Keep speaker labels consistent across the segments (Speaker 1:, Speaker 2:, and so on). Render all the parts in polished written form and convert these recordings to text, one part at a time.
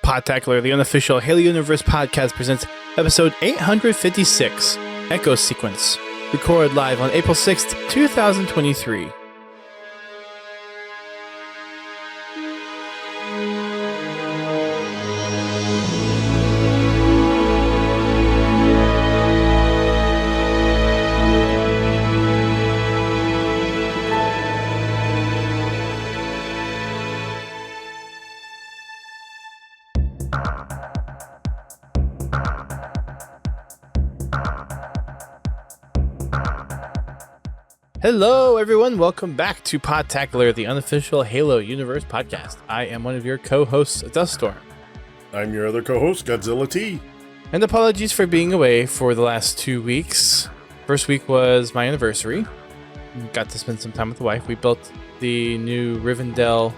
Speaker 1: Podtacular, the unofficial Halo Universe podcast, presents episode 856, Echo Sequence, recorded live on April 6th, 2023. Hello, everyone. Welcome back to Podtacular, the unofficial Halo Universe podcast. I am one of your co-hosts, Duststorm.
Speaker 2: I'm your other co-host, Godzilla T.
Speaker 1: And apologies for being away for the last 2 weeks. First week was my anniversary. Got to spend some time with the wife. We built the new Rivendell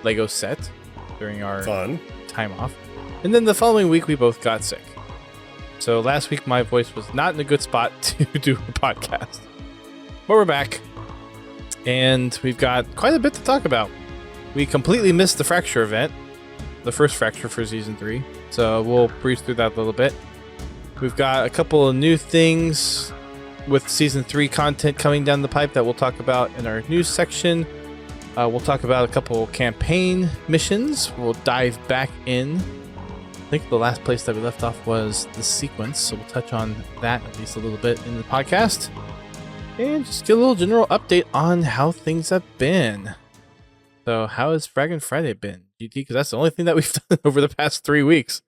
Speaker 1: Lego set during our time off. And then the following week, we both got sick. So last week, my voice was not in a good spot to do a podcast. But we're back, and we've got quite a bit to talk about. We completely missed the Fracture event, the first Fracture for Season 3, so we'll breeze through that a little bit. We've got a couple of new things with Season 3 content coming down the pipe that we'll talk about in our news section. We'll talk about a couple campaign missions. We'll dive back in. I think the last place that we left off was the sequence, so we'll touch on that at least a little bit in the podcast. And just get a little general update on how things have been. So, how has Fraggin' Friday been, GT? Because that's the only thing that we've done over the past 3 weeks.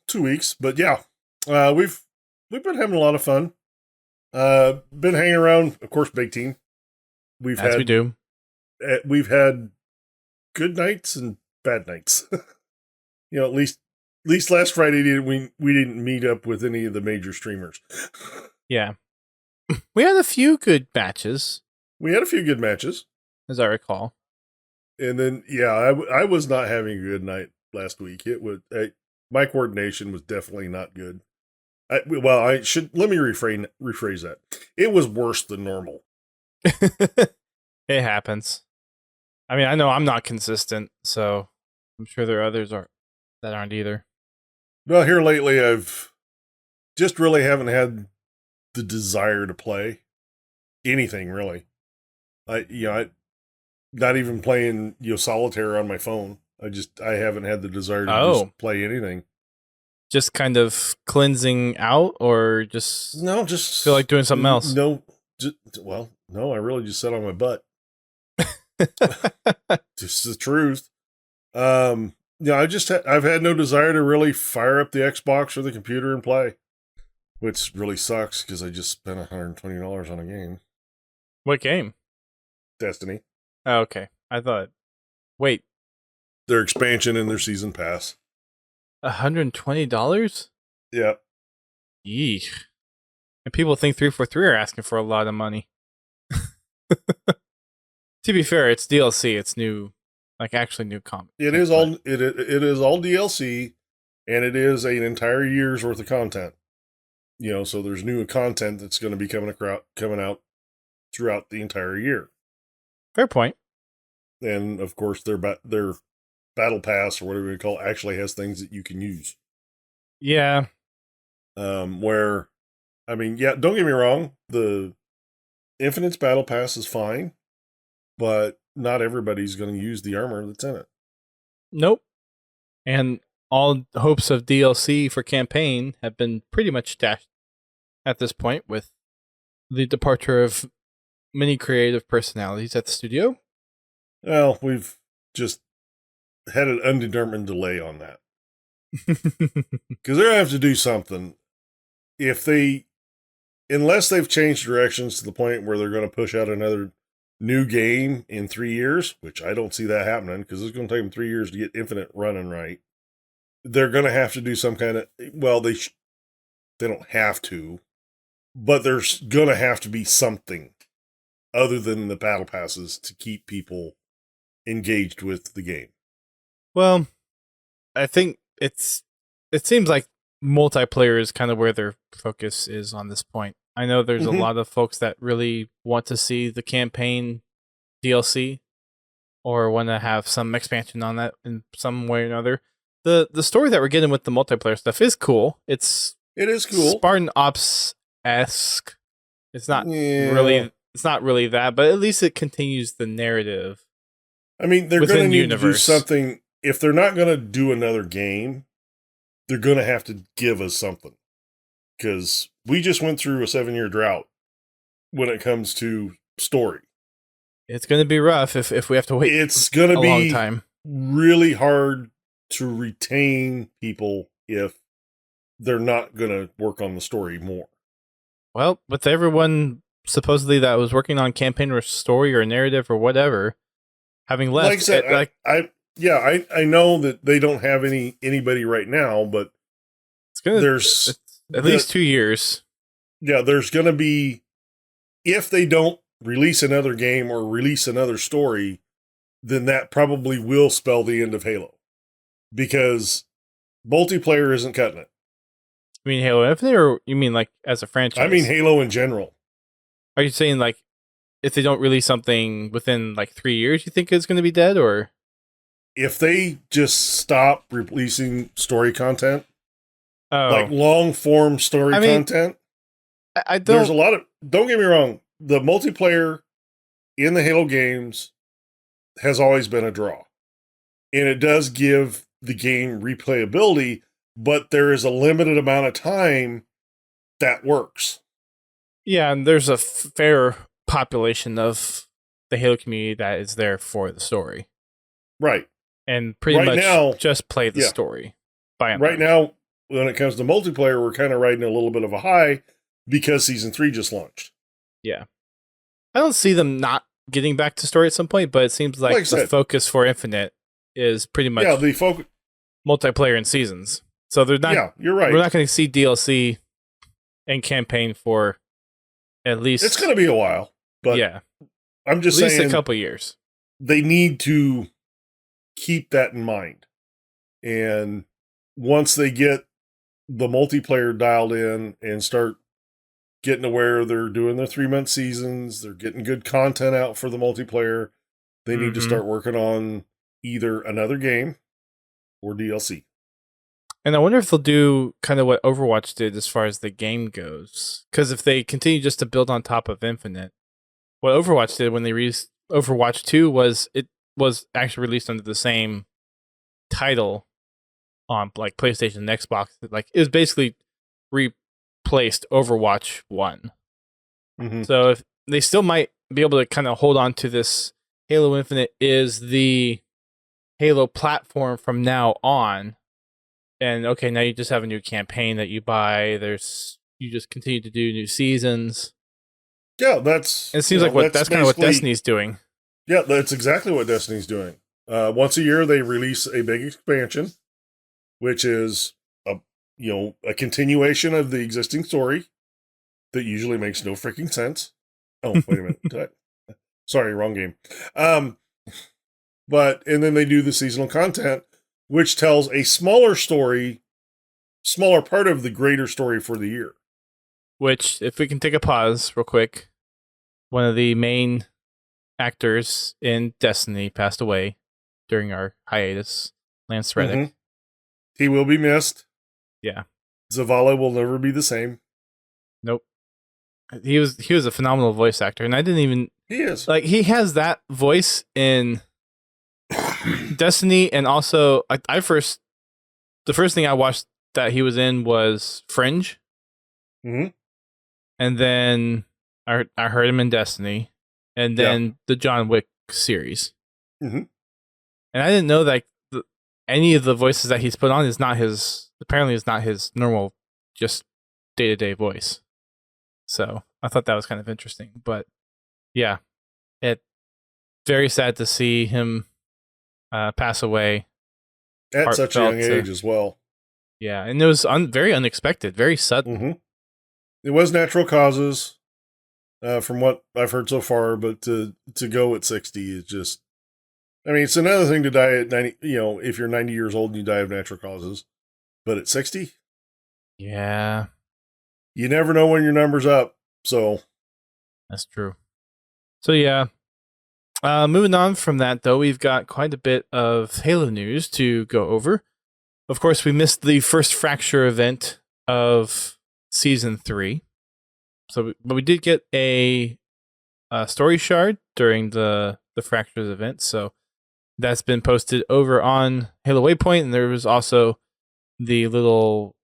Speaker 2: 2 weeks, but yeah, we've been having a lot of fun. Been hanging around, of course, Big Team. We've had good nights and bad nights. You know, at least last Friday we didn't meet up with any of the major streamers.
Speaker 1: Yeah. We had a few good matches.
Speaker 2: As
Speaker 1: I recall.
Speaker 2: And then, yeah, I was not having a good night last week. It was my coordination was definitely not good. Let me rephrase that. It was worse than normal.
Speaker 1: It happens. I mean, I know I'm not consistent, so I'm sure there are others that aren't either.
Speaker 2: Well, here lately, I've just really haven't had the desire to play anything, really. Not even playing solitaire on my phone. I haven't had the desire to just play anything.
Speaker 1: Just kind of cleansing out, or just feel like doing something else?
Speaker 2: No, I really just sat on my butt. Just the truth. I've had no desire to really fire up the Xbox or the computer and play. Which really sucks because I just spent $120 on a game.
Speaker 1: What game?
Speaker 2: Destiny.
Speaker 1: Oh, okay. Wait.
Speaker 2: Their expansion and their season pass.
Speaker 1: $120?
Speaker 2: Yep.
Speaker 1: Yeesh. And people think 343 are asking for a lot of money. To be fair, it's DLC. It's new, actually new content.
Speaker 2: It is all DLC, and it is an entire year's worth of content. So there's new content that's going to be coming out throughout the entire year.
Speaker 1: Fair point.
Speaker 2: And of course, their battle pass or whatever you call it actually has things that you can use.
Speaker 1: Yeah.
Speaker 2: Don't get me wrong, the Infinite's battle pass is fine, but not everybody's going to use the armor that's in it.
Speaker 1: Nope. And all hopes of DLC for campaign have been pretty much dashed at this point with the departure of many creative personalities at the studio.
Speaker 2: Well, we've just had an undetermined delay on that. Because they're going to have to do something. Unless they've changed directions to the point where they're going to push out another new game in 3 years, which I don't see that happening because it's going to take them 3 years to get Infinite running right. They're going to have to do some kind of, they don't have to, but there's going to have to be something other than the battle passes to keep people engaged with the game.
Speaker 1: Well, I think it seems like multiplayer is kind of where their focus is on this point. I know there's a lot of folks that really want to see the campaign DLC or want to have some expansion on that in some way or another. the story that we're getting with the multiplayer stuff is cool.
Speaker 2: It is cool.
Speaker 1: Spartan Ops-esque. It's not
Speaker 2: Yeah.
Speaker 1: It's not really that, but at least it continues the narrative.
Speaker 2: I mean, they're
Speaker 1: within
Speaker 2: going to
Speaker 1: the
Speaker 2: need to do
Speaker 1: universe.
Speaker 2: something. If they're not going to do another game, they're going to have to give us something. Because we just went through a 7-year drought when it comes to story.
Speaker 1: It's going to be rough if we have to wait.
Speaker 2: It's going to
Speaker 1: a long
Speaker 2: be
Speaker 1: time.
Speaker 2: really hard to retain people if they're not going to work on the story more.
Speaker 1: Well, with everyone supposedly that was working on campaign or story or narrative or whatever having left,
Speaker 2: Like I said, I know that they don't have anybody right now, but
Speaker 1: it's at least 2 years.
Speaker 2: Yeah, there's going to be, if they don't release another game or release another story, then that probably will spell the end of Halo. Because multiplayer isn't cutting it.
Speaker 1: You mean Halo Infinite, or you mean like as a franchise?
Speaker 2: I mean Halo in general.
Speaker 1: Are you saying like if they don't release something within like 3 years, you think it's going to be dead, or
Speaker 2: if they just stop releasing story content, like long form story content?
Speaker 1: I don't.
Speaker 2: There's a lot of. Don't get me wrong. The multiplayer in the Halo games has always been a draw, and it does give the game replayability. But there is a limited amount of time that works.
Speaker 1: Yeah, and there's a fair population of the Halo community that is there for the story.
Speaker 2: Right.
Speaker 1: And pretty much now, just play the story.
Speaker 2: Right now, when it comes to multiplayer, we're kind of riding a little bit of a high because Season 3 just launched.
Speaker 1: Yeah. I don't see them not getting back to story at some point, but it seems like the focus for Infinite is pretty much multiplayer and seasons. So they're not.
Speaker 2: Yeah, you're right.
Speaker 1: We're not going to see DLC and campaign for at least.
Speaker 2: It's going to be a while, but
Speaker 1: yeah,
Speaker 2: I'm just saying
Speaker 1: at least a couple years.
Speaker 2: They need to keep that in mind, and once they get the multiplayer dialed in and start getting to where they're doing their 3-month seasons, they're getting good content out for the multiplayer. They need to start working on either another game or DLC.
Speaker 1: And I wonder if they'll do kind of what Overwatch did as far as the game goes. Because if they continue just to build on top of Infinite, what Overwatch did when they released Overwatch 2 was it was actually released under the same title on like PlayStation and Xbox. Like it was basically replaced Overwatch 1.
Speaker 2: Mm-hmm.
Speaker 1: So if they still might be able to kind of hold on to this, Halo Infinite is the Halo platform from now on. And okay, now you just have a new campaign that you buy. You just continue to do new seasons.
Speaker 2: Yeah,
Speaker 1: it seems like that's kind of what Destiny's doing.
Speaker 2: Yeah, that's exactly what Destiny's doing. Once a year, they release a big expansion, which is a continuation of the existing story that usually makes no freaking sense. Oh, wait a minute. Sorry, wrong game. And then they do the seasonal content, which tells a smaller part of the greater story for the year.
Speaker 1: Which, if we can take a pause real quick, one of the main actors in Destiny passed away during our hiatus, Lance Reddick.
Speaker 2: Mm-hmm. He will be missed.
Speaker 1: Yeah.
Speaker 2: Zavala will never be the same.
Speaker 1: Nope. He was a phenomenal voice actor, and I didn't even...
Speaker 2: He is.
Speaker 1: Like, he has that voice in Destiny, and also the first thing I watched that he was in was Fringe.
Speaker 2: Mm-hmm.
Speaker 1: And then I heard him in Destiny, and then the John Wick series.
Speaker 2: Mm-hmm.
Speaker 1: And I didn't know that any of the voices that he's put on is not his normal, just day-to-day voice. So I thought that was kind of interesting. But yeah, it's very sad to see him pass away
Speaker 2: at such a young age as well.
Speaker 1: Yeah, and it was very unexpected, very sudden.
Speaker 2: Mm-hmm. It was natural causes, from what I've heard so far, but to go at 60 is just... I mean, it's another thing to die at 90, if you're 90 years old and you die of natural causes. But at 60?
Speaker 1: Yeah.
Speaker 2: You never know when your number's up, so...
Speaker 1: That's true. So yeah. Moving on from that, though, we've got quite a bit of Halo news to go over. Of course, we missed the first Fracture event of Season 3. But we did get a story shard during the Fractures event, so that's been posted over on Halo Waypoint, and there was also the little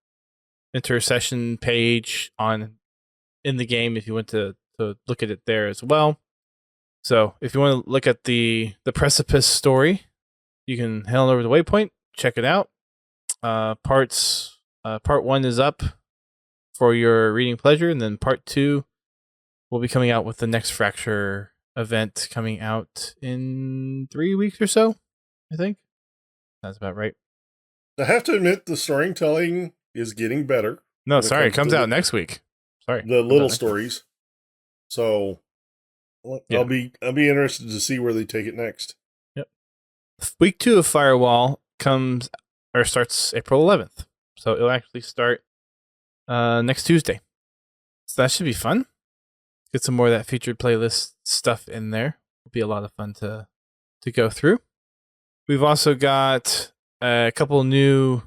Speaker 1: intercession page in the game if you want to look at it there as well. So if you want to look at the Precipice story, you can head on over to Waypoint, check it out. Part 1 is up for your reading pleasure, and then part 2 will be coming out with the next Fracture event coming out in 3 weeks or so, I think. That's about right.
Speaker 2: I have to admit, the storytelling is getting better.
Speaker 1: No, sorry, it comes out next week. Sorry,
Speaker 2: the little stories. So I'll be interested to see where they take it next.
Speaker 1: Yep. Week 2 of Firewall starts April 11th, so it'll actually start next Tuesday. So that should be fun. Get some more of that featured playlist stuff in there. It'll be a lot of fun to go through. We've also got a couple new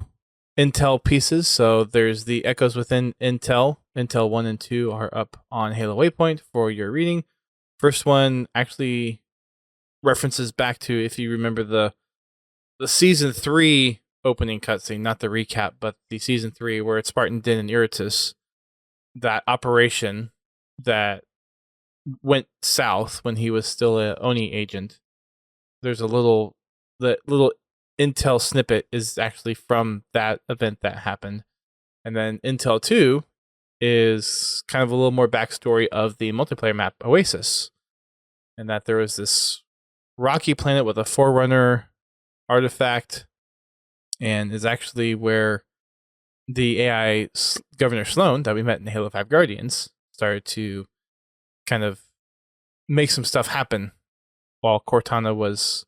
Speaker 1: Intel pieces. So there's the Echoes Within Intel. Intel 1 and 2 are up on Halo Waypoint for your reading. First one actually references back to, if you remember, the Season 3 opening cutscene, not the recap, but the Season 3 where it's Spartan Din and Iritus. That operation that went south when he was still a Oni agent. There's the little Intel snippet is actually from that event that happened. And then Intel 2 is kind of a little more backstory of the multiplayer map Oasis. And that there was this rocky planet with a Forerunner artifact, and is actually where the AI Governor Sloan that we met in Halo 5 Guardians started to kind of make some stuff happen while Cortana was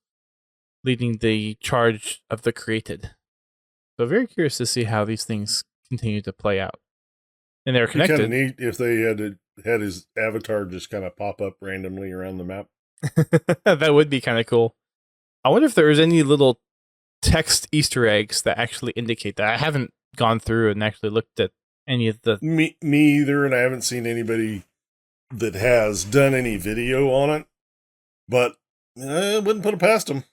Speaker 1: leading the charge of the created. So very curious to see how these things continue to play out. And they're connected.
Speaker 2: Kind of neat if they had his avatar just kind of pop up randomly around the map.
Speaker 1: That would be kind of cool. I wonder if there's any little text Easter eggs that actually indicate that. I haven't gone through and actually looked at any of the...
Speaker 2: Me either, and I haven't seen anybody that has done any video on it, but I wouldn't put it past them.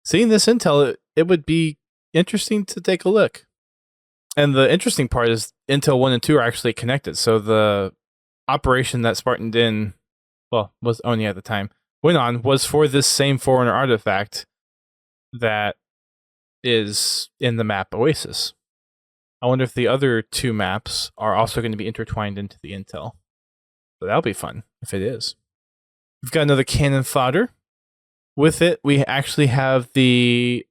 Speaker 1: Seeing this intel, it would be interesting to take a look. And the interesting part is Intel 1 and 2 are actually connected. So the operation that Spartan Din, was Oni at the time, went on was for this same Forerunner artifact that is in the map Oasis. I wonder if the other 2 maps are also going to be intertwined into the Intel. So that'll be fun if it is. We've got another cannon fodder. With it, we actually have the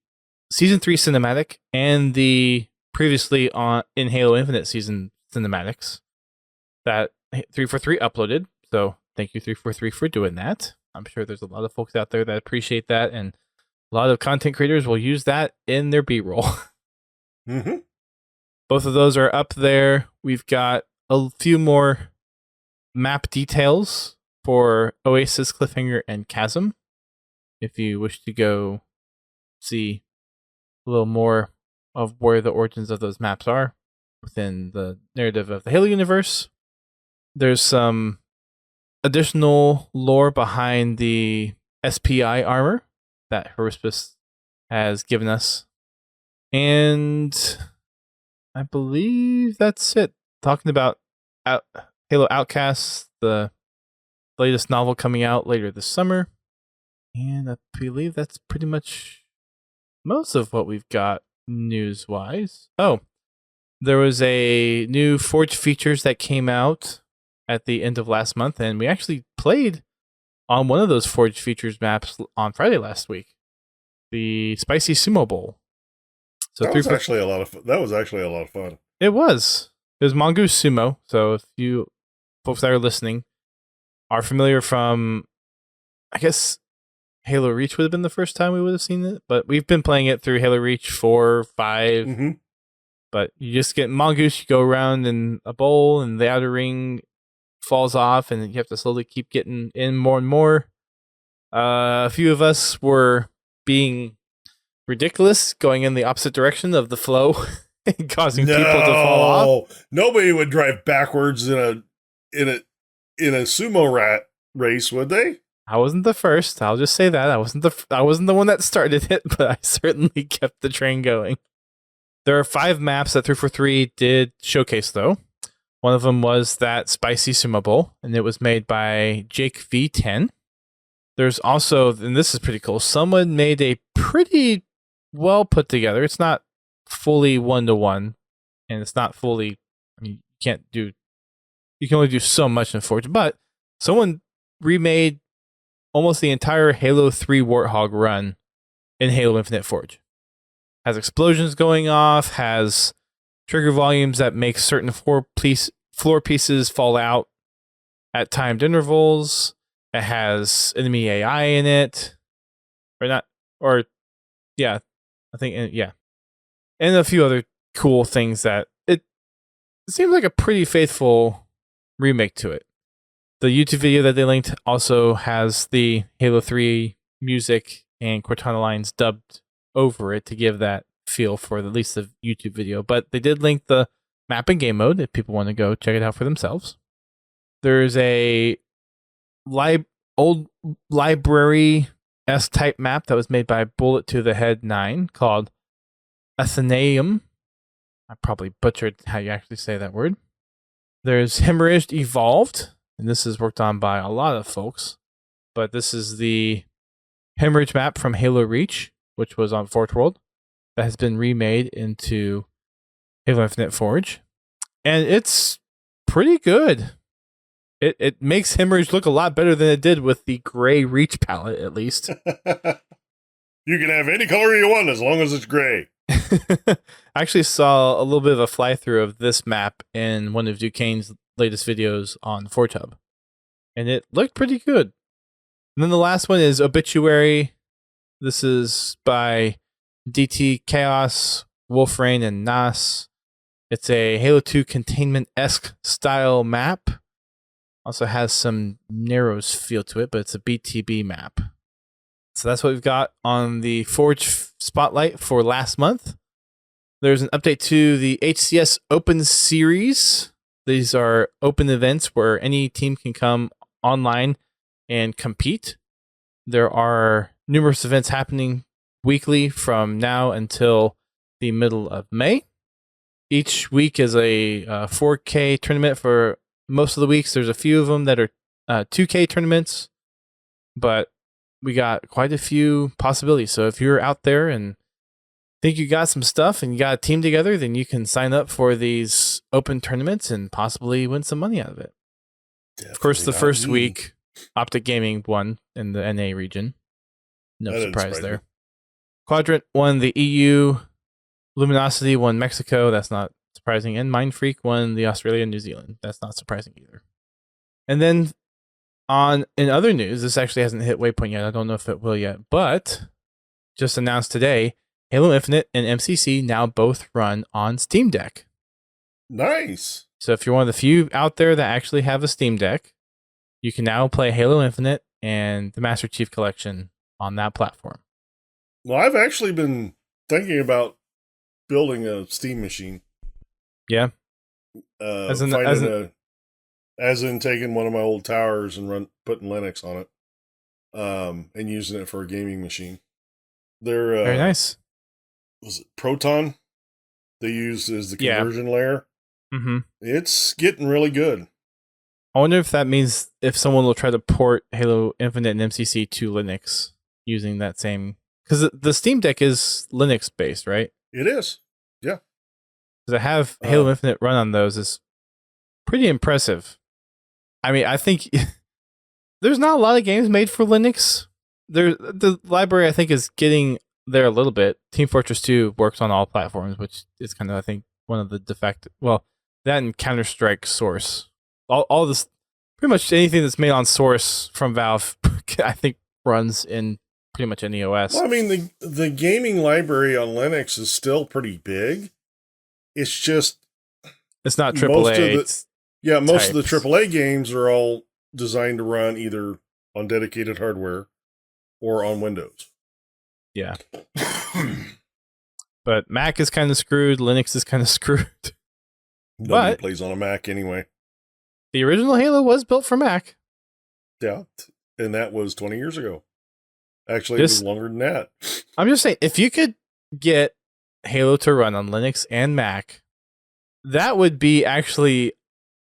Speaker 1: Season 3 cinematic and the previously in Halo Infinite season cinematics that 343 uploaded. So thank you 343 for doing that. I'm sure there's a lot of folks out there that appreciate that, and a lot of content creators will use that in their B-roll.
Speaker 2: Mm-hmm.
Speaker 1: Both of those are up there. We've got a few more map details for Oasis, Cliffhanger, and Chasm. If you wish to go see a little more of where the origins of those maps are within the narrative of the Halo universe. There's some additional lore behind the SPI armor that Horispus has given us. And I believe that's it. Talking about Halo Outcasts, the latest novel coming out later this summer. And I believe that's pretty much most of what we've got news-wise. Oh, there was a new Forge features that came out at the end of last month, and we actually played on one of those Forge features maps on Friday last week, the Spicy Sumo Bowl. So
Speaker 2: that was actually a lot of fun.
Speaker 1: It was Mongoose Sumo. So if you folks that are listening are familiar from, I guess, Halo Reach would have been the first time we would have seen it, but we've been playing it through Halo Reach 4, 5.
Speaker 2: Mm-hmm.
Speaker 1: But you just get Mongoose, you go around in a bowl, and the outer ring falls off, and you have to slowly keep getting in more and more. A few of us were being ridiculous, going in the opposite direction of the flow and causing people to fall off.
Speaker 2: Nobody would drive backwards in a sumo rat race, would they?
Speaker 1: I wasn't the first. I'll just say that I wasn't the one that started it, but I certainly kept the train going. There are 5 maps that 343 did showcase, though. One of them was that Spicy Sumo Bowl, and it was made by Jake V10. There's also, and this is pretty cool, someone made a pretty well put together. It's not fully 1-to-1, and it's not fully, I mean, you can only do so much in Forge, but someone remade almost the entire Halo 3 Warthog run in Halo Infinite Forge. Has explosions going off, has trigger volumes that make certain floor pieces fall out at timed intervals. It has enemy AI in it. And a few other cool things that it seems like a pretty faithful remake to it. The YouTube video that they linked also has the Halo 3 music and Cortana lines dubbed over it to give that feel for at least the YouTube video. But they did link the map and game mode if people want to go check it out for themselves. There's a old library S-type map that was made by Bullet to the Head 9 called Athenaeum. I probably butchered how you actually say that word. There's Hemorrhaged Evolved, and this is worked on by a lot of folks. But this is the Hemorrhage map from Halo Reach, which was on Forge World, that has been remade into Halo Infinite Forge. And it's pretty good. It makes Hemorrhage look a lot better than it did with the gray Reach palette, at least.
Speaker 2: You can have any color you want as long as it's gray.
Speaker 1: I actually saw a little bit of a fly-through of this map in one of Duquesne's latest videos on Forge Hub. And it looked pretty good. And then the last one is Obituary. This is by DT Chaos, Wolfrain, and Nas. It's a Halo 2 containment-esque style map. Also has some Narrows feel to it, but it's a BTB map. So that's what we've got on the Forge Spotlight for last month. There's an update to the HCS Open Series. These are open events where any team can come online and compete. There are numerous events happening weekly from now until the middle of May. Each week is a 4K tournament for most of the weeks. There's a few of them that are 2K tournaments, but we got quite a few possibilities. So if you're out there and think you got some stuff and you got a team together, then you can sign up for these open tournaments and possibly win some money out of it. Definitely. Of course, the first week, Optic Gaming won in the NA region. No surprise there. Quadrant won the EU. Luminosity won Mexico. That's not surprising. And Mind Freak won the Australia and New Zealand. That's not surprising either. And then in other news, this actually hasn't hit Waypoint yet. I don't know if it will yet, but just announced today, Halo Infinite and MCC now both run on Steam Deck.
Speaker 2: Nice.
Speaker 1: So if you're one of the few out there that actually have a Steam Deck, you can now play Halo Infinite and the Master Chief Collection on that platform.
Speaker 2: Well, I've actually been thinking about building a Steam machine.
Speaker 1: Yeah.
Speaker 2: As in taking one of my old towers and putting Linux on it, and using it for a gaming machine. They're
Speaker 1: very nice.
Speaker 2: Was it Proton? They use as the conversion layer.
Speaker 1: Mm-hmm.
Speaker 2: It's getting really good.
Speaker 1: I wonder if that means if someone will try to port Halo Infinite and MCC to Linux using that same, because the Steam Deck is Linux based, right?
Speaker 2: It is. Yeah.
Speaker 1: To have Halo Infinite run on those is pretty impressive. I mean, I think there's not a lot of games made for Linux. The library, I think, is getting there a little bit. Team Fortress 2 works on all platforms, which is kind of, I think, one of the that and Counter-Strike Source. All this, pretty much anything that's made on Source from Valve, I think, runs in pretty much any OS.
Speaker 2: Well, I mean, the gaming library on Linux is still pretty big. It's just...
Speaker 1: It's not AAA.
Speaker 2: Most of the AAA games are all designed to run either on dedicated hardware or on Windows.
Speaker 1: Yeah. But Mac is kind of screwed. Linux is kind of screwed.
Speaker 2: Nobody plays on a Mac anyway.
Speaker 1: The original Halo was built for Mac.
Speaker 2: Yeah. And that was 20 years ago. Actually, it was longer than that.
Speaker 1: I'm just saying, if you could get Halo to run on Linux and Mac, that would be actually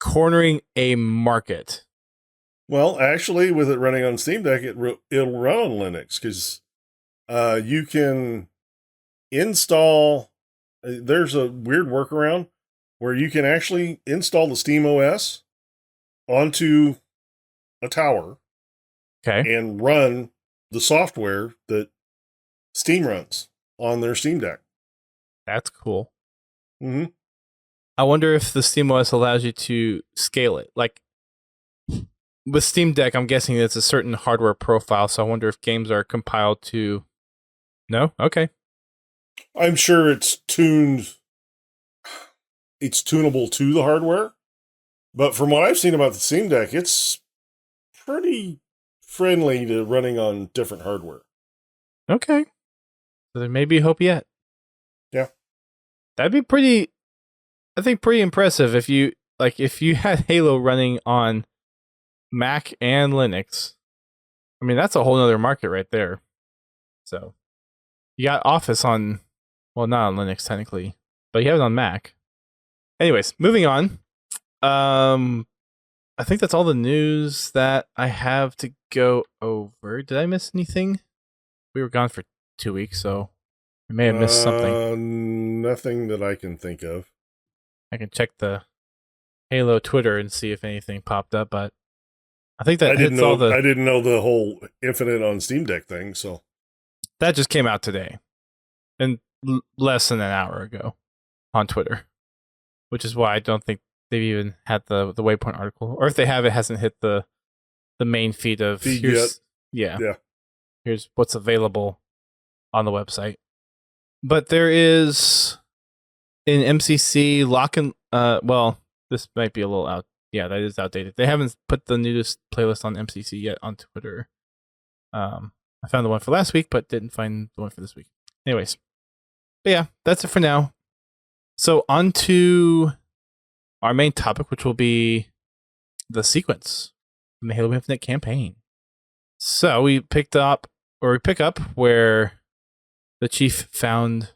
Speaker 1: cornering a market.
Speaker 2: Well, actually, with it running on Steam Deck, it'll run on Linux because you can install. There's a weird workaround where you can actually install the Steam OS onto a tower, and run the software that Steam runs on their Steam Deck.
Speaker 1: That's cool.
Speaker 2: Mm-hmm.
Speaker 1: I wonder if the SteamOS allows you to scale it. Like with Steam Deck, I'm guessing it's a certain hardware profile, so I wonder if games are compiled to... No? Okay.
Speaker 2: I'm sure it's tuned. It's tunable to the hardware. But from what I've seen about the Steam Deck, it's pretty friendly to running on different hardware.
Speaker 1: Okay. So there may be hope yet.
Speaker 2: Yeah.
Speaker 1: That'd be pretty... I think pretty impressive if you had Halo running on Mac and Linux. I mean, that's a whole nother market right there. So you got Office on, well, not on Linux technically, but you have it on Mac. Anyways, moving on. I think that's all the news that I have to go over. Did I miss anything? We were gone for 2 weeks, so I may have missed something.
Speaker 2: Nothing that I can think of.
Speaker 1: I can check the Halo Twitter and see if anything popped up, but I think that
Speaker 2: I didn't know the whole Infinite on Steam Deck thing, so
Speaker 1: that just came out today, and less than an hour ago on Twitter, which is why I don't think they've even had the Waypoint article, or if they have, it hasn't hit the main feed of here's what's available on the website. But there is in MCC well, this might be a little out. Yeah, that is outdated. They haven't put the newest playlist on MCC yet on Twitter. I found the one for last week, but didn't find the one for this week. Anyways, but yeah, that's it for now. So on to our main topic, which will be the sequence from the Halo Infinite campaign. So we pick up where the chief found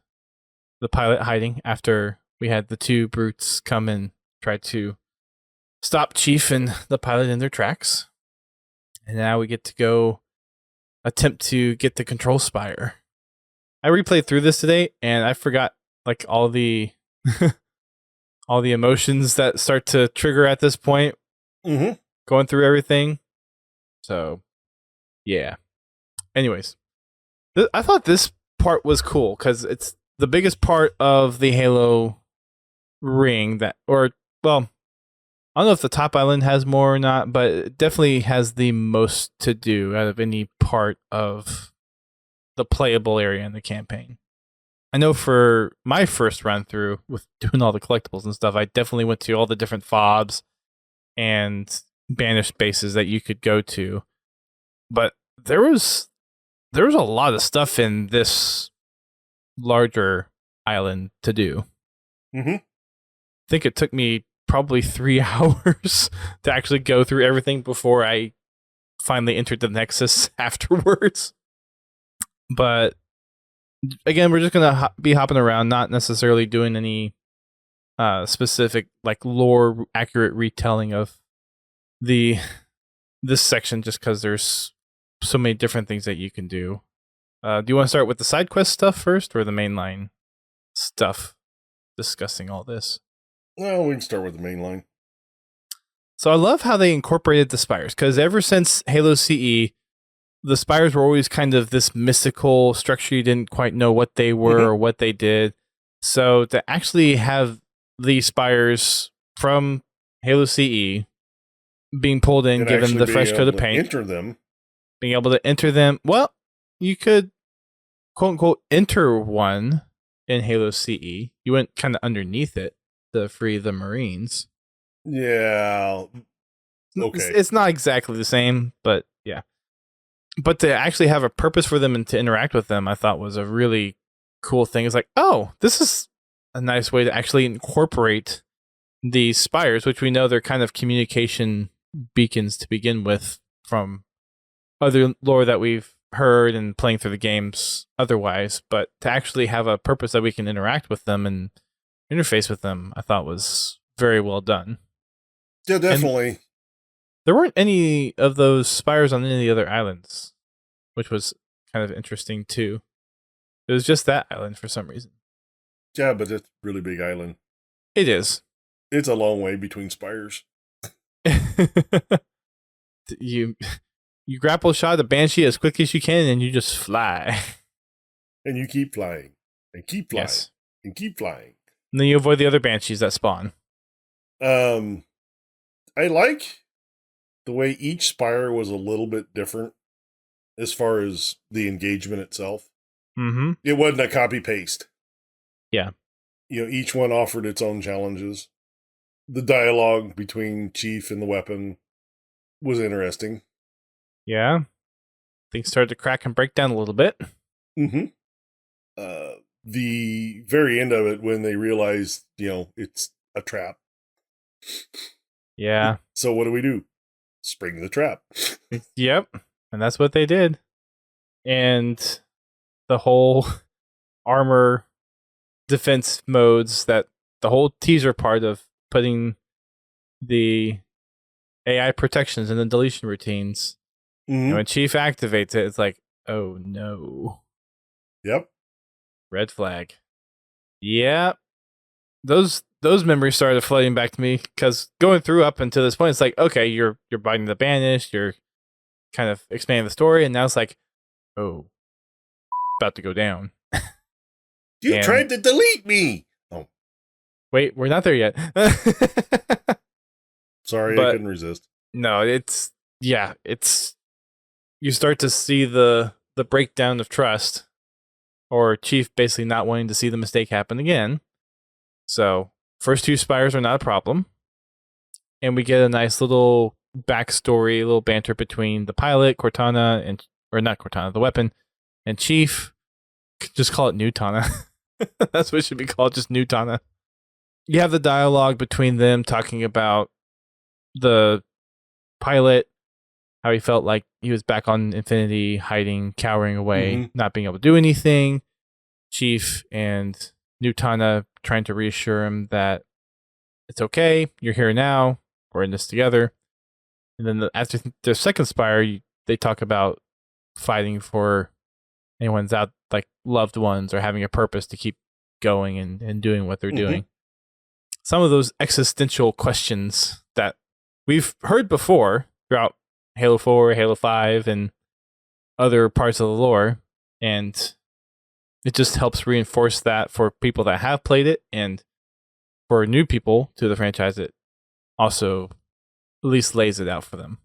Speaker 1: the pilot hiding after we had the two brutes come and try to stop Chief and the pilot in their tracks. And now we get to go attempt to get the control spire. I replayed through this today and I forgot like all the all the emotions that start to trigger at this point.
Speaker 2: Mm-hmm.
Speaker 1: Going through everything. So, yeah. Anyways, I thought this part was cool because it's the biggest part of the Halo ring I don't know if the top island has more or not, but it definitely has the most to do out of any part of the playable area in the campaign. I know for my first run through with doing all the collectibles and stuff, I definitely went to all the different fobs and banished bases that you could go to. But there was a lot of stuff in this larger island to do.
Speaker 2: Mm-hmm.
Speaker 1: I think it took me probably 3 hours to actually go through everything before I finally entered the Nexus afterwards. But again, we're just going to be hopping around, not necessarily doing any specific like lore accurate retelling of this section just because there's so many different things that you can do. Do you want to start with the side quest stuff first or the mainline stuff discussing all this?
Speaker 2: Well, we can start with the main line.
Speaker 1: So I love how they incorporated the spires because ever since Halo CE, the spires were always kind of this mystical structure. You didn't quite know what they were or what they did. So to actually have the spires from Halo CE being pulled in, given the fresh coat of paint, being able to enter them. Well, you could quote unquote enter one in Halo CE. You went kind of underneath it to free the Marines.
Speaker 2: Yeah. Okay.
Speaker 1: It's not exactly the same, but yeah. But to actually have a purpose for them and to interact with them, I thought was a really cool thing. It's like, oh, this is a nice way to actually incorporate these spires, which we know they're kind of communication beacons to begin with from other lore that we've heard and playing through the games otherwise. But to actually have a purpose that we can interact with them and interface with them, I thought was very well done.
Speaker 2: Yeah, definitely.
Speaker 1: And there weren't any of those spires on any of the other islands, which was kind of interesting too. It was just that island for some reason.
Speaker 2: Yeah, but it's a really big island.
Speaker 1: It is.
Speaker 2: It's a long way between spires.
Speaker 1: you grapple shot the Banshee as quick as you can and you just fly.
Speaker 2: And you keep flying. And keep flying.
Speaker 1: Yes.
Speaker 2: And keep flying.
Speaker 1: And then you avoid the other Banshees that spawn.
Speaker 2: I like the way each spire was a little bit different as far as the engagement itself.
Speaker 1: Mm-hmm.
Speaker 2: It wasn't a copy-paste.
Speaker 1: Yeah.
Speaker 2: You know, each one offered its own challenges. The dialogue between Chief and the weapon was interesting.
Speaker 1: Yeah. Things started to crack and break down a little bit.
Speaker 2: Mm-hmm. The very end of it, when they realized, it's a trap.
Speaker 1: Yeah.
Speaker 2: So what do? Spring the trap.
Speaker 1: Yep. And that's what they did. And the whole armor defense modes, that the whole teaser part of putting the AI protections and the deletion routines.
Speaker 2: Mm-hmm.
Speaker 1: And when Chief activates it, it's like, oh no.
Speaker 2: Yep.
Speaker 1: Red flag. Yeah. Those memories started flooding back to me because going through up until this point, it's like, okay, you're biting the banished, you're kind of expanding the story, and now it's like, oh, about to go down.
Speaker 2: You tried to delete me. Oh,
Speaker 1: wait, we're not there yet.
Speaker 2: Sorry, I couldn't resist.
Speaker 1: No, it's you start to see the breakdown of trust, or Chief basically not wanting to see the mistake happen again. So first two spires are not a problem, and we get a nice little backstory, a little banter between the pilot Cortana or not Cortana, the weapon, and Chief. Just call it Nutana. That's what it should be called, just Nutana. You have the dialogue between them talking about the pilot, how he felt like he was back on Infinity, hiding, cowering away, not being able to do anything. Chief and Nutana trying to reassure him that it's okay, you're here now, we're in this together. And then after the second Spire, they talk about fighting for anyone's out, like loved ones, or having a purpose to keep going and doing what they're doing. Some of those existential questions that we've heard before throughout Halo 4, Halo 5, and other parts of the lore, and it just helps reinforce that for people that have played it, and for new people to the franchise, it also at least lays it out for them.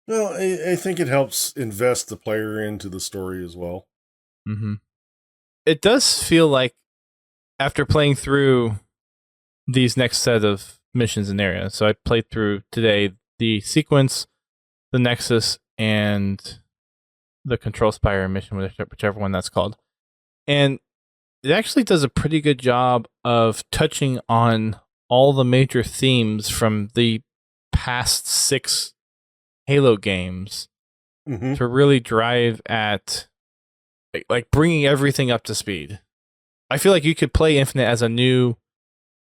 Speaker 2: Well, I think it helps invest the player into the story as well.
Speaker 1: Mm-hmm. It does feel like after playing through these next set of missions and areas, so I played through today the sequence, the Nexus, and the Control Spire mission, whichever one that's called. And it actually does a pretty good job of touching on all the major themes from the past 6 Halo games to really drive at like bringing everything up to speed. I feel like you could play Infinite as a new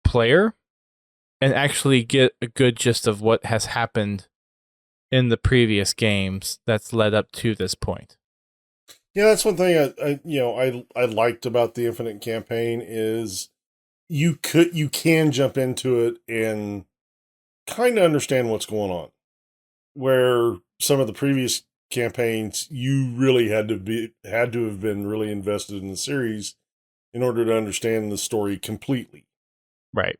Speaker 1: player and actually get a good gist of what has happened in the previous games that's led up to this point.
Speaker 2: Yeah, that's one thing I liked about the Infinite campaign is you can jump into it and kind of understand what's going on. Where some of the previous campaigns, you really had to have been really invested in the series in order to understand the story completely.
Speaker 1: Right.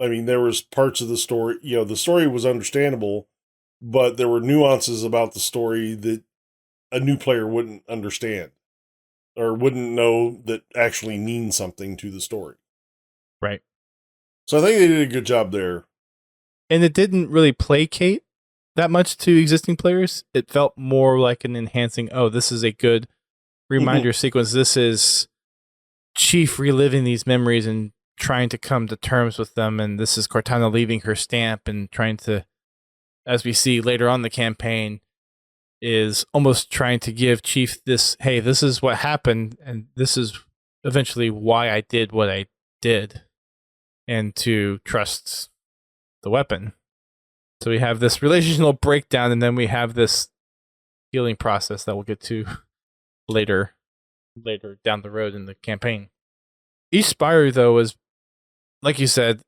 Speaker 2: I mean, there was parts of the story, the story was understandable, but there were nuances about the story that a new player wouldn't understand or wouldn't know that actually mean something to the story.
Speaker 1: Right.
Speaker 2: So I think they did a good job there.
Speaker 1: And it didn't really placate that much to existing players. It felt more like an enhancing, oh, this is a good reminder sequence. This is Chief reliving these memories and trying to come to terms with them. And this is Cortana leaving her stamp and trying to, as we see later on in the campaign, is almost trying to give Chief this, hey, this is what happened, and this is eventually why I did what I did, and to trust the weapon. So we have this relational breakdown, and then we have this healing process that we'll get to later down the road in the campaign. Each Spire, though, is, like you said,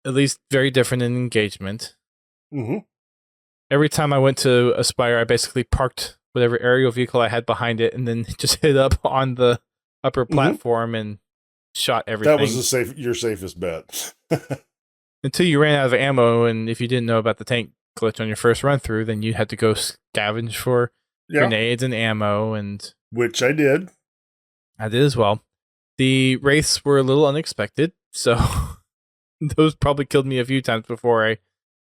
Speaker 1: at least very different in engagement.
Speaker 2: Mm-hmm.
Speaker 1: Every time I went to a Spire, I basically parked whatever aerial vehicle I had behind it and then just hit up on the upper platform and shot everything.
Speaker 2: That was your safest bet.
Speaker 1: Until you ran out of ammo, and if you didn't know about the tank glitch on your first run through, then you had to go scavenge for grenades and ammo.
Speaker 2: Which I did.
Speaker 1: I did as well. The wraiths were a little unexpected, so those probably killed me a few times before I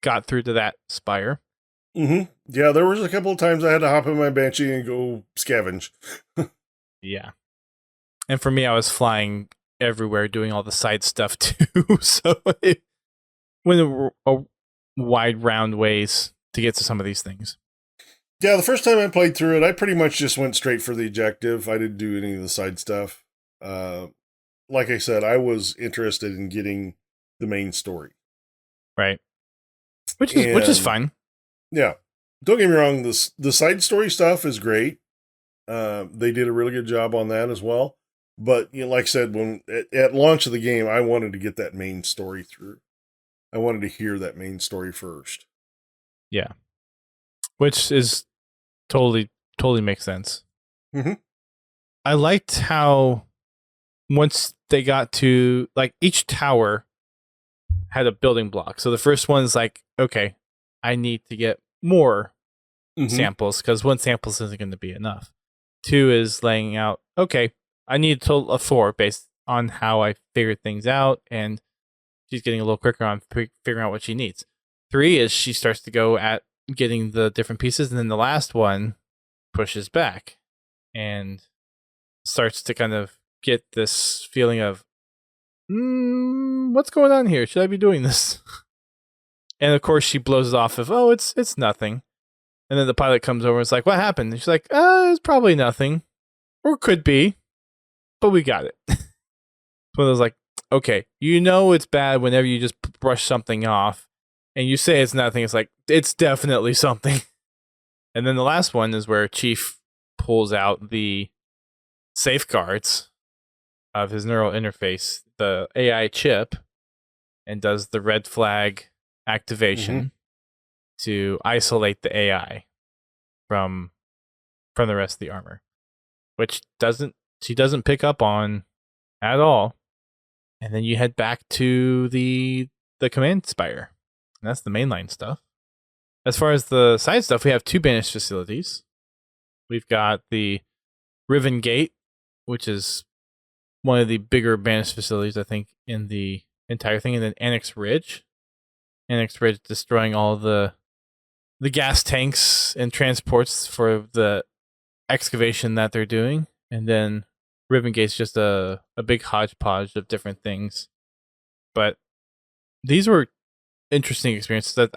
Speaker 1: got through to that Spire.
Speaker 2: Mm-hmm. Yeah, there was a couple of times I had to hop in my Banshee and go scavenge.
Speaker 1: Yeah. And for me, I was flying everywhere doing all the side stuff too, so it went a wide round ways to get to some of these things.
Speaker 2: Yeah, the first time I played through it, I pretty much just went straight for the objective. I didn't do any of the side stuff. Like I said, I was interested in getting the main story.
Speaker 1: Right. Which is fine.
Speaker 2: Yeah. Don't get me wrong, the side story stuff is great. They did a really good job on that as well. But like I said, when at launch of the game, I wanted to get that main story through. I wanted to hear that main story first.
Speaker 1: Yeah. Which is totally makes sense.
Speaker 2: Mm-hmm.
Speaker 1: I liked how once they got to, like, each tower had a building block. So the first one's like, okay, I need to get more samples because one sample isn't going to be enough. 2 is laying out, okay, I need a total of 4 based on how I figured things out, and she's getting a little quicker on figuring out what she needs. 3 is she starts to go at getting the different pieces, and then the last one pushes back and starts to kind of get this feeling of, what's going on here? Should I be doing this? And of course she blows it off of, oh, it's nothing. And then the pilot comes over and is like, what happened? And she's like, it's probably nothing. Or could be. But we got it. So I was like, okay, it's bad whenever you just brush something off and you say it's nothing. It's like, it's definitely something. And then the last one is where Chief pulls out the safeguards of his neural interface, the AI chip, and does the red flag activation to isolate the AI from the rest of the armor, which she doesn't pick up on at all. And then you head back to the command spire. And that's the mainline stuff. As far as the side stuff, we have 2 banished facilities. We've got the Riven Gate, which is one of the bigger banished facilities, I think, in the entire thing, and then Annex Ridge. Annex Ridge destroying all the gas tanks and transports for the excavation that they're doing, and then Riven Gate's just a big hodgepodge of different things. But these were interesting experiences.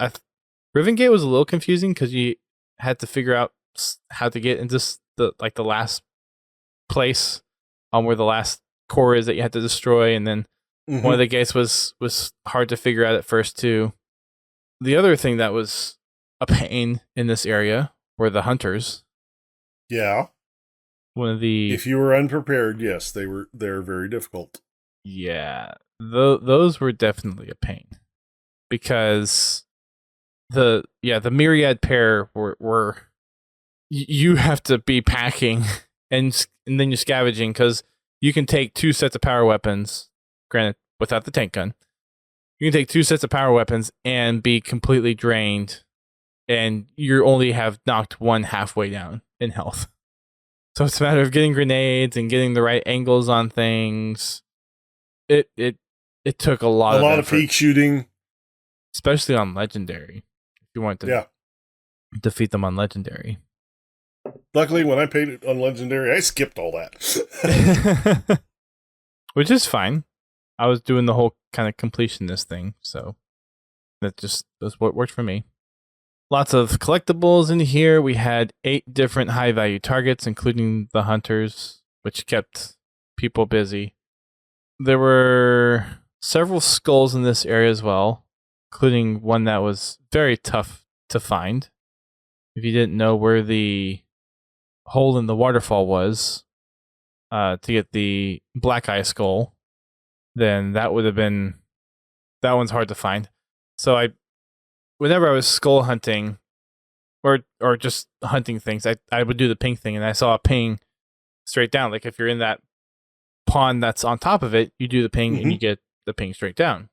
Speaker 1: Riven Gate was a little confusing because you had to figure out how to get into the last place where the last core is that you had to destroy, and then one of the gates was hard to figure out at first too. The other thing that was a pain in this area were the hunters.
Speaker 2: Yeah. If you were unprepared, yes, they're very difficult.
Speaker 1: Yeah. Those were definitely a pain. Because the myriad pair were you have to be packing and then you're scavenging, because you can take 2 sets of power weapons, granted without the tank gun. You can take 2 sets of power weapons and be completely drained, and you only have knocked one halfway down in health. So it's a matter of getting grenades and getting the right angles on things. It took a lot of
Speaker 2: peak shooting,
Speaker 1: especially on legendary. If you want to defeat them on Legendary.
Speaker 2: Luckily, when I paid it on Legendary, I skipped all that.
Speaker 1: Which is fine. I was doing the whole kind of completionist thing, so that's what worked for me. Lots of collectibles in here. We had 8 different high-value targets, including the hunters, which kept people busy. There were several skulls in this area as well, including one that was very tough to find. If you didn't know where the hole in the waterfall was to get the black eye skull, then that one's hard to find. So whenever I was skull hunting or just hunting things, I would do the ping thing, and I saw a ping straight down. Like if you're in that pond that's on top of it, you do the ping and you get the ping straight down.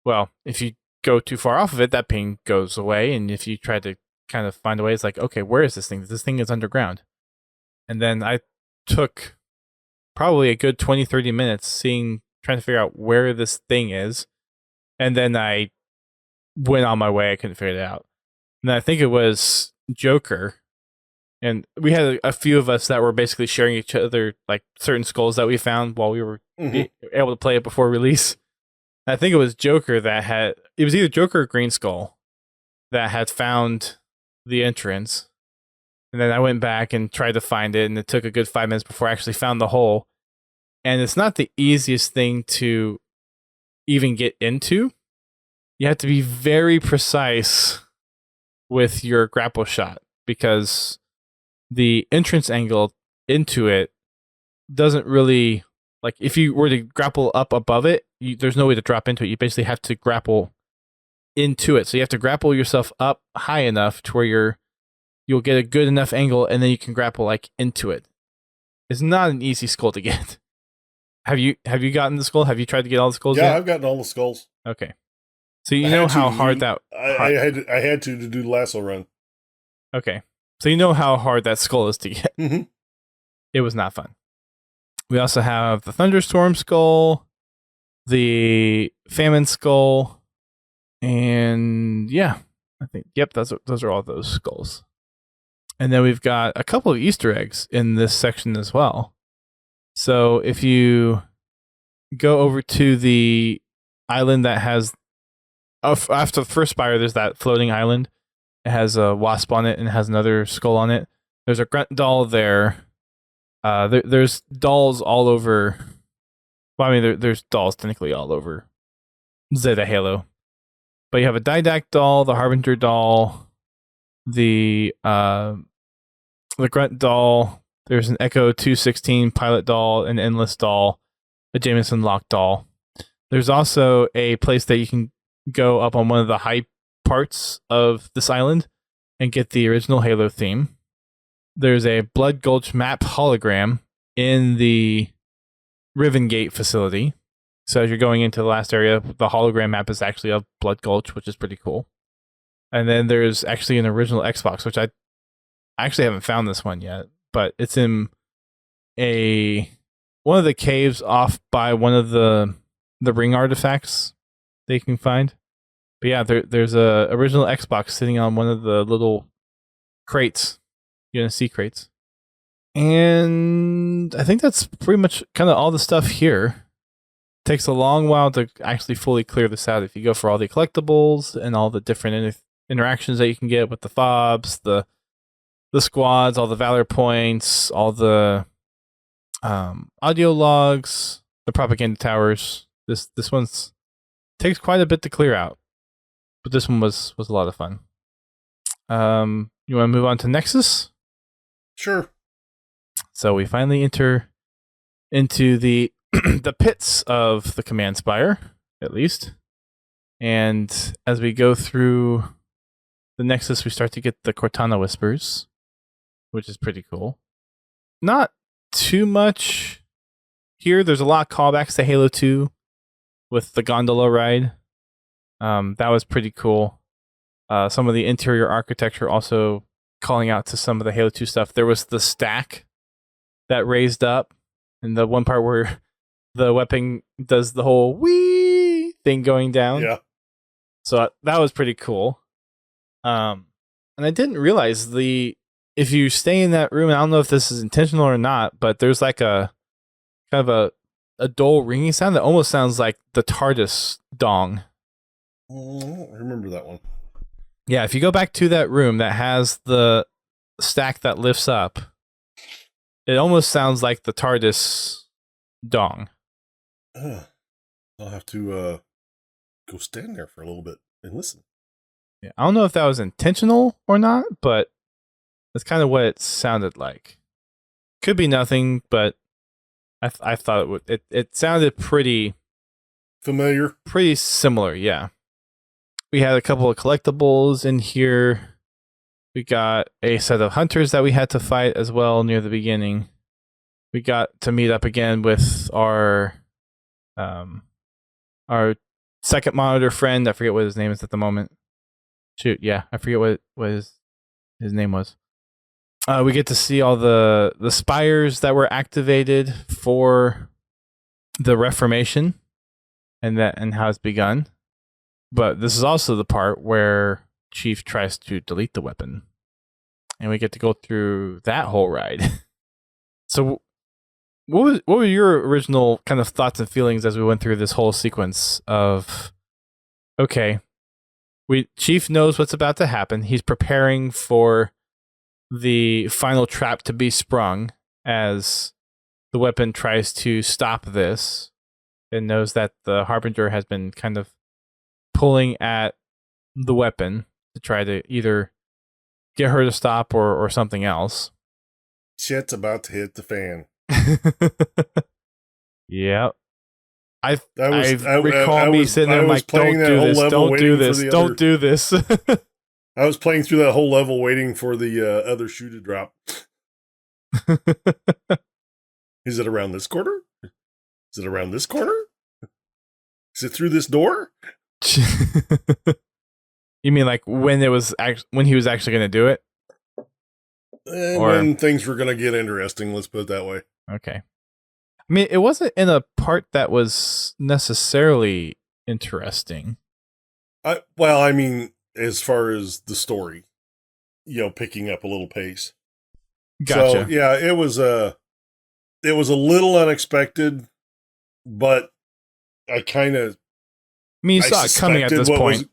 Speaker 1: Well, if you go too far off of it, that ping goes away, and if you try to kind of find a way, it's like, okay, where is this thing? This thing is underground. And then I took probably a good 20-30 minutes trying to figure out where this thing is, and then I went on my way. I couldn't figure it out. And I think it was Joker, and we had a few of us that were basically sharing each other like certain skulls that we found while we were able to play it before release. And I think it was Joker it was either Joker or Green Skull that had found the entrance. And then I went back and tried to find it, and it took a good 5 minutes before I actually found the hole. And it's not the easiest thing to even get into. You have to be very precise with your grapple shot, because the entrance angle into it doesn't really, like if you were to grapple up above it, there's no way to drop into it. You basically have to grapple into it. So you have to grapple yourself up high enough to where you'll get a good enough angle, and then you can grapple like into it. It's not an easy skull to get. Have you gotten the skull? Have you tried to get all the skulls yet?
Speaker 2: Yeah, I've gotten all the skulls.
Speaker 1: Okay. So you know how hard that...
Speaker 2: I had to do the lasso run.
Speaker 1: Okay. So you know how hard that skull is to get.
Speaker 2: Mm-hmm.
Speaker 1: It was not fun. We also have the Thunderstorm skull, the Famine skull, and yeah, I think, yep, those are all those skulls. And then we've got a couple of Easter eggs in this section as well. So if you go over to the island that has, after the first Spire, there's that floating island. It has a wasp on it and it has another skull on it. There's a grunt doll there. There's dolls all over. Well, I mean, there's dolls technically all over Zeta Halo. But you have a Didac doll, the Harbinger doll, the grunt doll. There's an Echo 216 pilot doll, an Endless doll, a Jameson Lock doll. There's also a place that you can go up on one of the high parts of this island and get the original Halo theme. There's a Blood Gulch map hologram in the Riven Gate facility. So as you're going into the last area, the hologram map is actually of Blood Gulch, which is pretty cool. And then there's actually an original Xbox, which I actually haven't found this one yet, but it's in one of the caves off by one of the ring artifacts that you can find. But yeah, there's a original Xbox sitting on one of the little crates, UNSC crates. And I think that's pretty much kind of all the stuff here. It takes a long while to actually fully clear this out. If you go for all the collectibles and all the different interactions that you can get with the fobs, the squads, all the valor points, all the audio logs, the propaganda towers. This one's takes quite a bit to clear out, but this one was a lot of fun. You want to move on to Nexus?
Speaker 2: Sure.
Speaker 1: So we finally enter into the the pits of the Command Spire, at least. And as we go through the Nexus, we start to get the Cortana Whispers, which is pretty cool. Not too much here. There's a lot of callbacks to Halo 2 with the gondola ride. That was pretty cool. Some of the interior architecture also calling out to some of the Halo 2 stuff. There was the stack that raised up, and the one part where the weapon does the whole wee thing going down.
Speaker 2: Yeah.
Speaker 1: So that was pretty cool. And I didn't realize if you stay in that room, I don't know if this is intentional or not, but there's like a kind of a dull ringing sound that almost sounds like the TARDIS dong.
Speaker 2: I don't remember that one.
Speaker 1: Yeah, if you go back to that room that has the stack that lifts up, it almost sounds like the TARDIS dong.
Speaker 2: I'll have to go stand there for a little bit and listen.
Speaker 1: Yeah, I don't know if that was intentional or not, but that's kind of what it sounded like. Could be nothing, but I thought it would. It sounded pretty
Speaker 2: familiar,
Speaker 1: pretty similar. Yeah, we had a couple of collectibles in here. We got a set of hunters that we had to fight as well near the beginning. We got to meet up again with our second monitor friend. I forget what his name is at the moment. Shoot, yeah, I forget what his name was. We get to see all the spires that were activated for the Reformation and how it's begun. But this is also the part where Chief tries to delete the weapon. And we get to go through that whole ride. So what were your original kind of thoughts and feelings as we went through this whole sequence of, okay, Chief knows what's about to happen. He's preparing for the final trap to be sprung as the weapon tries to stop this, and knows that the Harbinger has been kind of pulling at the weapon to try to either get her to stop or something else.
Speaker 2: Shit's about to hit the fan.
Speaker 1: Yeah. I recall me sitting there like, don't do this. Don't do this.
Speaker 2: I was playing through that whole level waiting for the other shoe to drop. Is it around this corner? Is it around this corner? Is it through this door?
Speaker 1: You mean like when he was actually going to do it?
Speaker 2: When things were going to get interesting, let's put it that way.
Speaker 1: Okay. I mean, it wasn't in a part that was necessarily interesting.
Speaker 2: Well, I mean, as far as the story, picking up a little pace.
Speaker 1: Gotcha.
Speaker 2: So, yeah, it was a little unexpected, but I
Speaker 1: mean, you saw it coming at this point.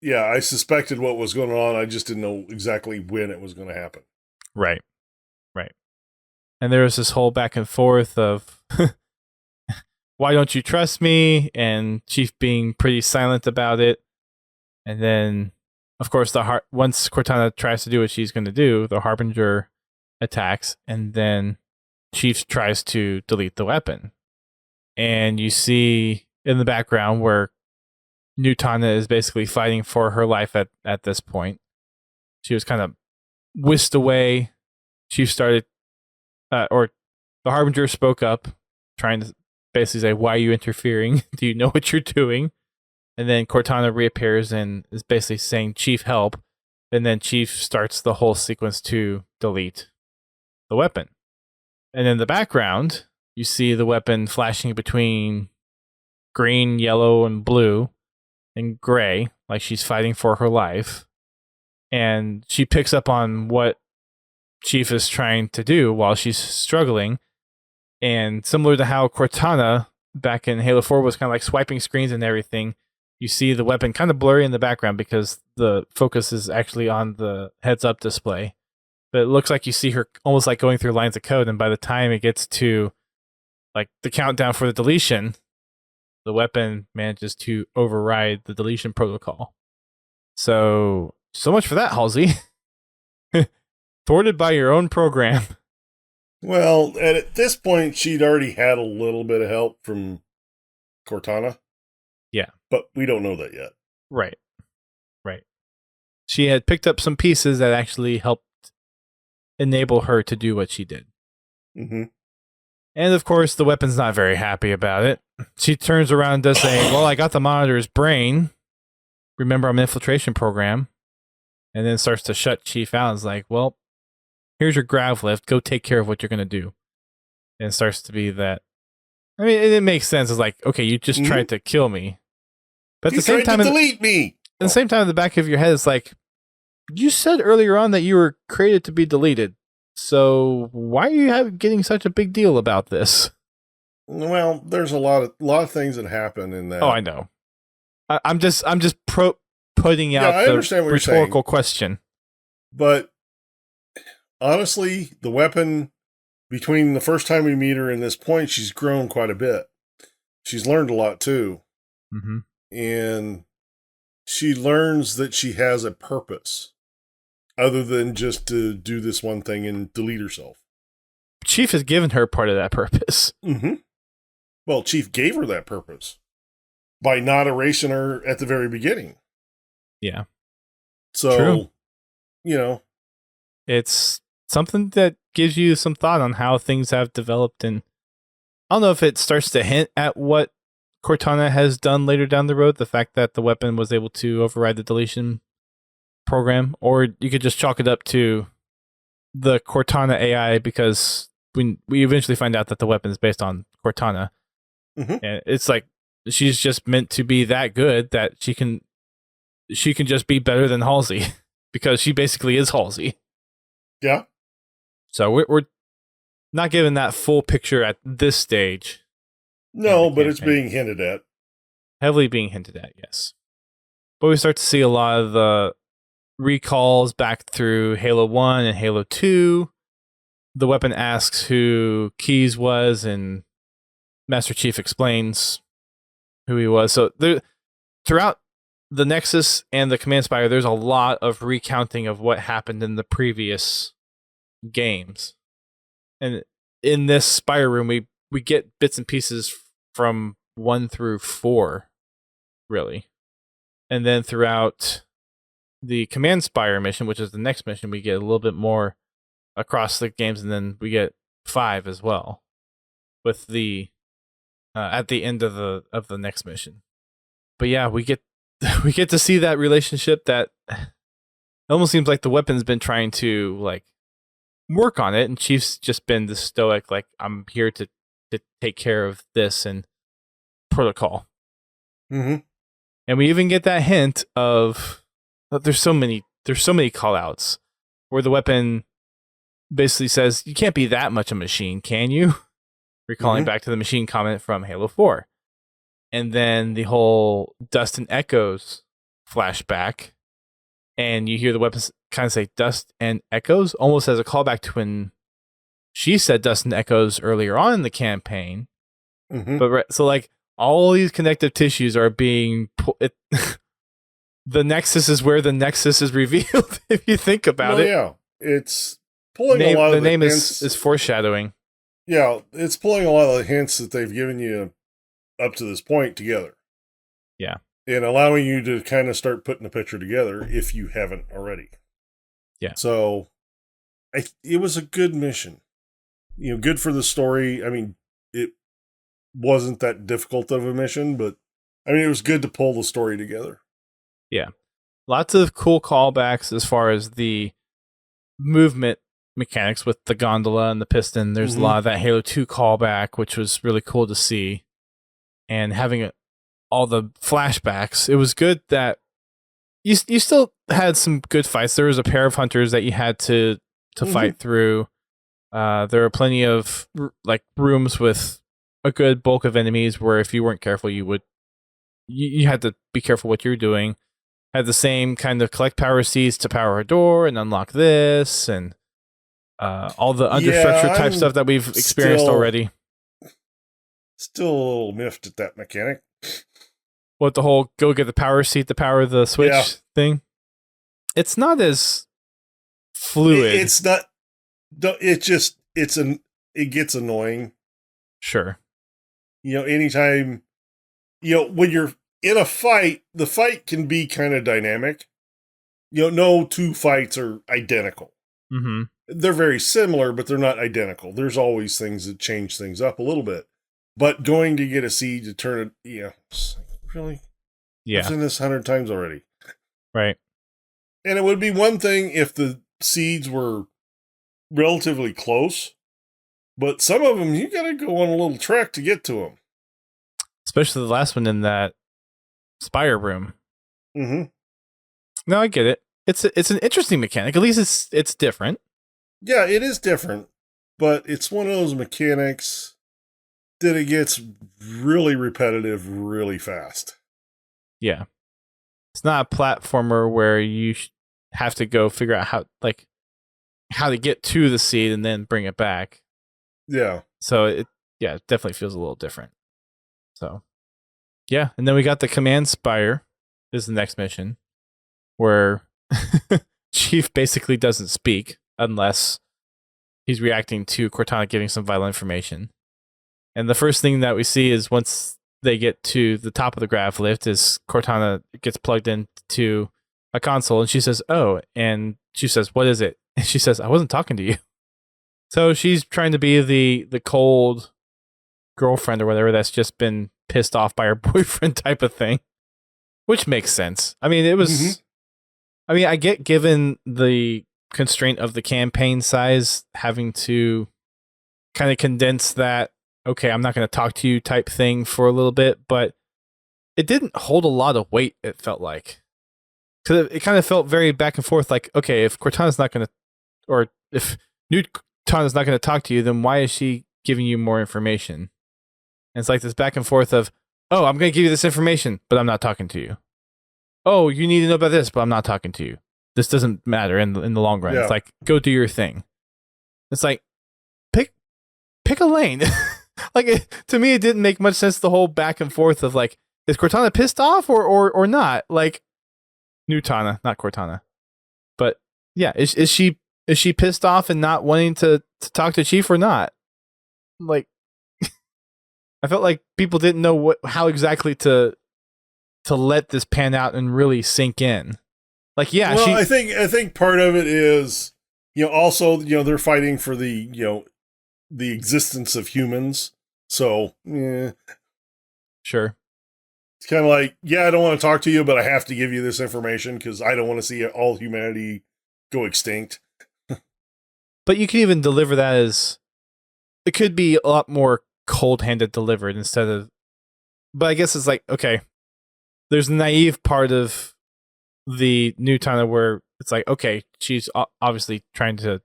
Speaker 2: I suspected what was going on. I just didn't know exactly when it was going to happen.
Speaker 1: Right. And there was this whole back and forth of, why don't you trust me? And Chief being pretty silent about it. And then, of course, once Cortana tries to do what she's going to do, the Harbinger attacks, and then Chief tries to delete the weapon. And you see in the background where Nutana is basically fighting for her life at this point. She was kind of whisked away. Chief started, or the Harbinger spoke up, trying to basically say, why are you interfering? Do you know what you're doing? And then Cortana reappears and is basically saying, Chief, help. And then Chief starts the whole sequence to delete the weapon. And in the background, you see the weapon flashing between green, yellow, and blue, and gray, like she's fighting for her life. And she picks up on what Chief is trying to do while she's struggling. And similar to how Cortana back in Halo 4 was kind of like swiping screens and everything, you see the weapon kind of blurry in the background because the focus is actually on the heads-up display. But it looks like you see her almost like going through lines of code, and by the time it gets to like the countdown for the deletion, the weapon manages to override the deletion protocol. So much for that, Halsey. Thwarted by your own program.
Speaker 2: Well, at this point, she'd already had a little bit of help from Cortana.
Speaker 1: Yeah.
Speaker 2: But we don't know that yet.
Speaker 1: Right. She had picked up some pieces that actually helped enable her to do what she did.
Speaker 2: Mm-hmm.
Speaker 1: And of course, the weapon's not very happy about it. She turns around and does say, well, I got the monitor's brain. Remember, I'm an infiltration program. And then starts to shut Chief out. It's like, well, here's your grav lift. Go take care of what you're going to do. And it starts to be that. I mean, it makes sense. It's like, okay, you just tried to kill me. But at the same time,
Speaker 2: delete me.
Speaker 1: At the same time, in the back of your head, it's like, You said earlier on that you were created to be deleted. So why are you getting such a big deal about this?
Speaker 2: Well, there's a lot of things that happen in that.
Speaker 1: Oh, I know. I'm just putting out
Speaker 2: I
Speaker 1: the
Speaker 2: understand what
Speaker 1: rhetorical
Speaker 2: you're saying,
Speaker 1: question.
Speaker 2: but honestly, the weapon between the first time we meet her and this point, she's grown quite a bit. She's learned a lot too, and she learns that she has a purpose other than just to do this one thing and delete herself.
Speaker 1: Chief has given her part of that purpose.
Speaker 2: Well, Chief gave her that purpose by not erasing her at the very beginning.
Speaker 1: Yeah.
Speaker 2: So,
Speaker 1: true. It's something that gives you some thought on how things have developed. And I don't know if it starts to hint at what Cortana has done later down the road, the fact that the weapon was able to override the deletion program, or you could just chalk it up to the Cortana AI, because we eventually find out that the weapon is based on Cortana. And it's like she's just meant to be that good that she can just be better than Halsey because she basically is Halsey.
Speaker 2: Yeah.
Speaker 1: So we're not given that full picture at this stage.
Speaker 2: No, but it's being hinted at.
Speaker 1: Heavily being hinted at, yes. But we start to see a lot of the recalls back through Halo 1 and Halo 2. The weapon asks who Keyes was, and Master Chief explains who he was. So throughout the Nexus and the Command Spire, there's a lot of recounting of what happened in the previous games. And in this Spire room, we get bits and pieces from 1 through 4, really. And then throughout the Command Spire mission, which is the next mission, we get a little bit more across the games, and then we get 5 as well, with the at the end of the next mission. But yeah, we get to see that relationship that it almost seems like the weapon's been trying to like work on it, and Chief's just been the stoic, like, I'm here to take care of this and protocol. And we even get that hint of there's so many call outs where the weapon basically says, you can't be that much a machine, can you? Recalling back to the machine comment from Halo 4. And then the whole Dust and Echoes flashback, and you hear the weapons kind of say Dust and Echoes, almost as a callback to when she said Dust and Echoes earlier on in the campaign. But so like all these connective tissues are being the Nexus is where the Nexus is revealed, if you think about it.
Speaker 2: Yeah, it's pulling a lot of
Speaker 1: the name is foreshadowing.
Speaker 2: Yeah, it's pulling a lot of the hints that they've given you up to this point together.
Speaker 1: Yeah.
Speaker 2: And allowing you to kind of start putting the picture together if you haven't already.
Speaker 1: Yeah.
Speaker 2: So it was a good mission. Good for the story. I mean, it wasn't that difficult of a mission, but I mean, it was good to pull the story together.
Speaker 1: Yeah. Lots of cool callbacks as far as the movement mechanics with the gondola and the piston. There's a lot of that Halo 2 callback, which was really cool to see. And having all the flashbacks, it was good that you still had some good fights. There was a pair of hunters that you had to fight through. There were plenty of like rooms with a good bulk of enemies where if you weren't careful, you had to be careful what you're doing. Had the same kind of collect power seeds to power a door and unlock this, and all the understructure type stuff that we've experienced already.
Speaker 2: Still a little miffed at that mechanic.
Speaker 1: What, the whole go get the power seat to power the switch thing? It's not as fluid.
Speaker 2: It's not. It gets annoying.
Speaker 1: Sure.
Speaker 2: Anytime, when you're in a fight, the fight can be kind of dynamic. No two fights are identical. They're very similar, but they're not identical. There's always things that change things up a little bit. But going to get a seed to turn it, really?
Speaker 1: Yeah.
Speaker 2: I've seen this 100 times already.
Speaker 1: Right.
Speaker 2: And it would be one thing if the seeds were relatively close, but some of them, you got to go on a little trek to get to them.
Speaker 1: Especially the last one in that Spire room.
Speaker 2: No,
Speaker 1: I get it. it's an interesting mechanic. At least it's different.
Speaker 2: Yeah, it is different, but it's one of those mechanics that it gets really repetitive really fast.
Speaker 1: Yeah. It's not a platformer where you have to go figure out how to get to the seed and then bring it back.
Speaker 2: Yeah.
Speaker 1: So it definitely feels a little different. So yeah, and then we got the command Spire is the next mission where Chief basically doesn't speak unless he's reacting to Cortana giving some vital information. And the first thing that we see is once they get to the top of the grav lift is Cortana gets plugged into a console and she says, "Oh," and she says, "What is it?" And she says, "I wasn't talking to you." So she's trying to be the cold girlfriend or whatever that's just been pissed off by her boyfriend type of thing, which makes sense. I mean, it was.
Speaker 2: Mhm.
Speaker 1: I mean, I get given the constraint of the campaign size, having to kind of condense that. Okay, I'm not going to talk to you type thing for a little bit, but it didn't hold a lot of weight. It felt like because it kind of felt very back and forth. Like, okay, if Cortana's not going to, or if New Cortana's not going to talk to you, then why is she giving you more information? And it's like this back and forth of, oh, I'm going to give you this information, but I'm not talking to you. Oh, you need to know about this, but I'm not talking to you. This doesn't matter in the long run.
Speaker 2: Yeah.
Speaker 1: It's like, go do your thing. It's like, pick a lane. To me, it didn't make much sense, the whole back and forth of like, is Cortana pissed off or not? Like, Nutana, not Cortana. But yeah, is she pissed off and not wanting to talk to Chief or not? Like, I felt like people didn't know how exactly to let this pan out and really sink in. Like, yeah,
Speaker 2: well, I think part of it is, also, they're fighting for the existence of humans. So,
Speaker 1: sure.
Speaker 2: It's kind of like, yeah, I don't want to talk to you, but I have to give you this information because I don't want to see all humanity go extinct.
Speaker 1: But you can even deliver that as, it could be a lot more cold-handed delivered instead of, but I guess it's like, okay, there's a naive part of the new Tana where it's like, okay, she's obviously trying to,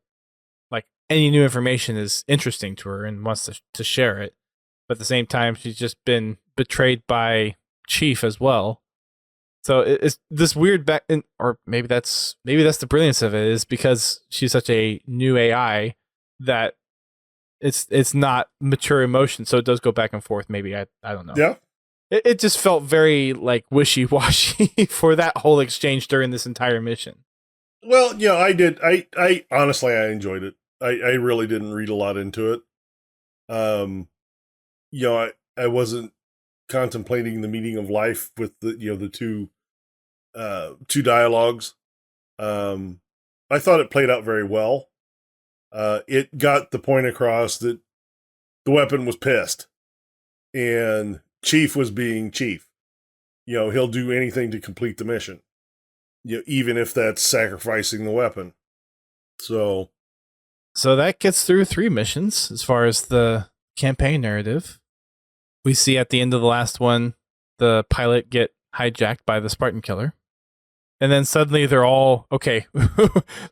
Speaker 1: like, any new information is interesting to her and wants to share it. But at the same time, she's just been betrayed by Chief as well. So it's this weird or maybe that's the brilliance of it, is because she's such a new AI that it's not mature emotion, so it does go back and forth. Maybe I don't know.
Speaker 2: Yeah.
Speaker 1: It just felt very like wishy-washy for that whole exchange during this entire mission.
Speaker 2: Well, I did. I honestly, I enjoyed it. I really didn't read a lot into it. I wasn't contemplating the meaning of life with the two dialogues. I thought it played out very well. It got the point across that the weapon was pissed and Chief was being Chief. He'll do anything to complete the mission. Even if that's sacrificing the weapon. So
Speaker 1: that gets through 3 missions as far as the campaign narrative. We see at the end of the last one, the pilot get hijacked by the Spartan killer. And then suddenly they're all, okay,